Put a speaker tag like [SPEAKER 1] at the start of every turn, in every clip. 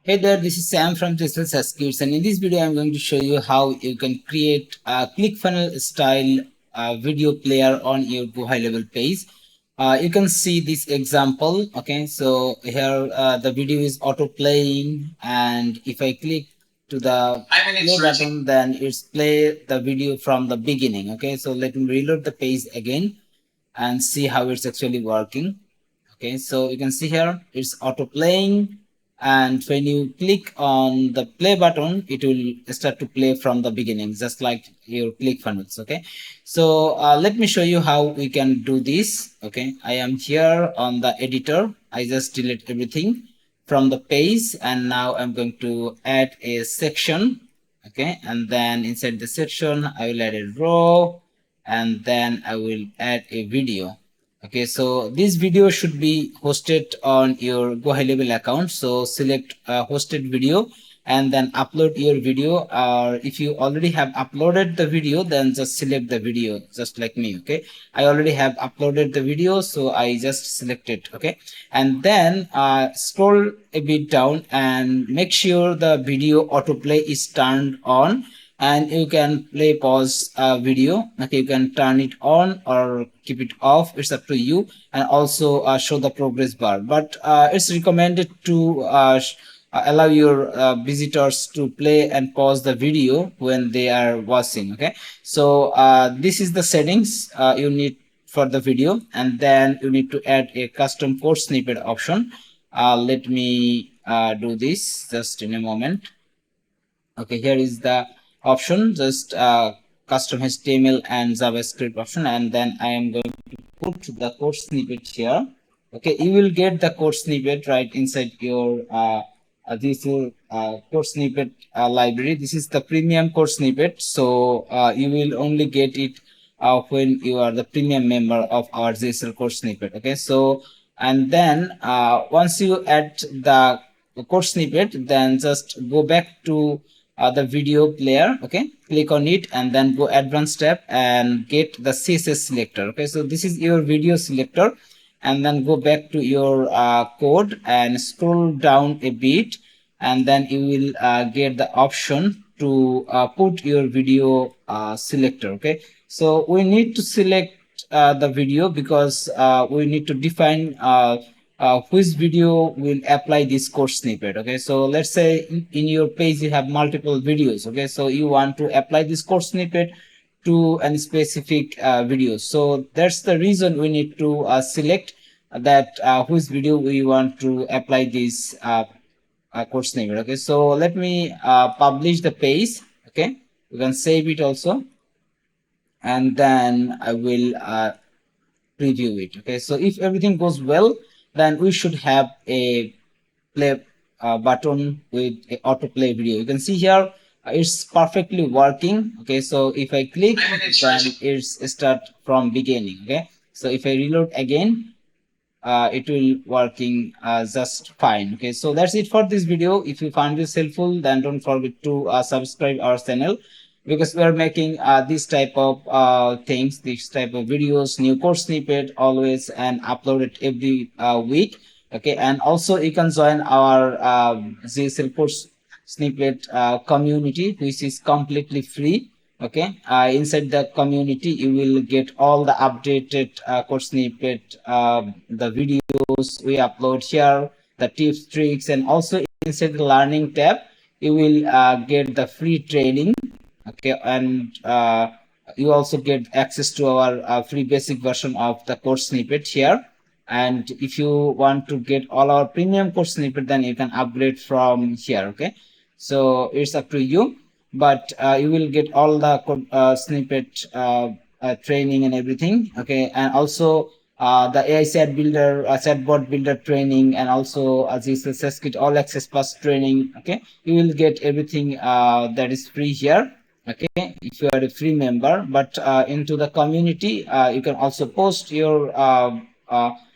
[SPEAKER 1] Hey there, this is Sam from GHL SaasKits, and in this video I'm going to show you how you can create a ClickFunnels style video player on your GoHighLevel page. You can see this example. Okay, so here the video is auto playing, and if I click to the play button, then it's play the video from the beginning. Okay, so let me reload the page again and see how it's actually working. Okay, so you can see here it's auto playing, and when you click on the play button it will start to play from the beginning, just like your ClickFunnels. Okay, so let me show you how we can do this. Okay, I am here on the editor. I just delete everything from the page, and now I'm going to add a section. Okay, and then inside the section I will add a row, and then I will add a video. Okay, so this video should be hosted on your GoHighLevel account. So select hosted video and then upload your video. Or if you already have uploaded the video, then just select the video, just like me. Okay, I already have uploaded the video, so I just select it. Okay, and then scroll a bit down and make sure the video autoplay is turned on, and you can play pause video. Okay, you can turn it on or keep it off, it's up to you, and also show the progress bar, but it's recommended to allow your visitors to play and pause the video when they are watching. Okay, so this is the settings you need for the video, and then you need to add a custom code snippet option. Let me do this just in a moment. Okay, here is the option, just custom HTML and JavaScript option, and then I am going to put the code snippet here. Okay, you will get the code snippet right inside your this code snippet library. This is the premium code snippet, so you will only get it when you are the premium member of our GHL code snippet. Okay, so and then once you add the code snippet, then just go back to the video player. Okay, click on it and then go advanced tab and get the CSS selector. Okay, so this is your video selector, and then go back to your code and scroll down a bit, and then you will get the option to put your video selector. Okay, so we need to select the video because we need to define which video will apply this code snippet. Okay, so let's say in your page you have multiple videos. Okay, so you want to apply this code snippet to a specific video, so that's the reason we need to select that which video we want to apply this code snippet. Okay, so let me publish the page. Okay, you can save it also, and then I will preview it. Okay, so if everything goes well, then we should have a play button with a autoplay video. You can see here it's perfectly working. Okay, so if I click, then it's start from beginning. Okay, so if I reload again, it will working just fine. Okay, so that's it for this video. If you find this helpful, then don't forget to subscribe our channel, because we are making this type of things, this type of videos, new code snippet always, and upload it every week. Okay, and also you can join our GHL code snippet community, which is completely free. Okay, inside the community you will get all the updated code snippet, the videos we upload here, the tips, tricks, and also inside the learning tab you will get the free training. Okay, and you also get access to our free basic version of the code snippet here. And if you want to get all our premium code snippet, then you can upgrade from here. Okay, so it's up to you, but you will get all the code snippet training and everything. Okay, and also the AI chatbot builder training, and also GHL SaasKits all access plus training. Okay, you will get everything that is free here. Okay, if you are a free member, but into the community you can also post your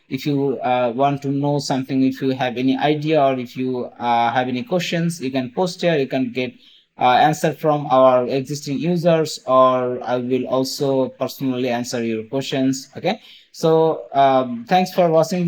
[SPEAKER 1] if you want to know something, if you have any idea, or if you have any questions, you can post here. You can get answer from our existing users, or I will also personally answer your questions. Okay, so thanks for watching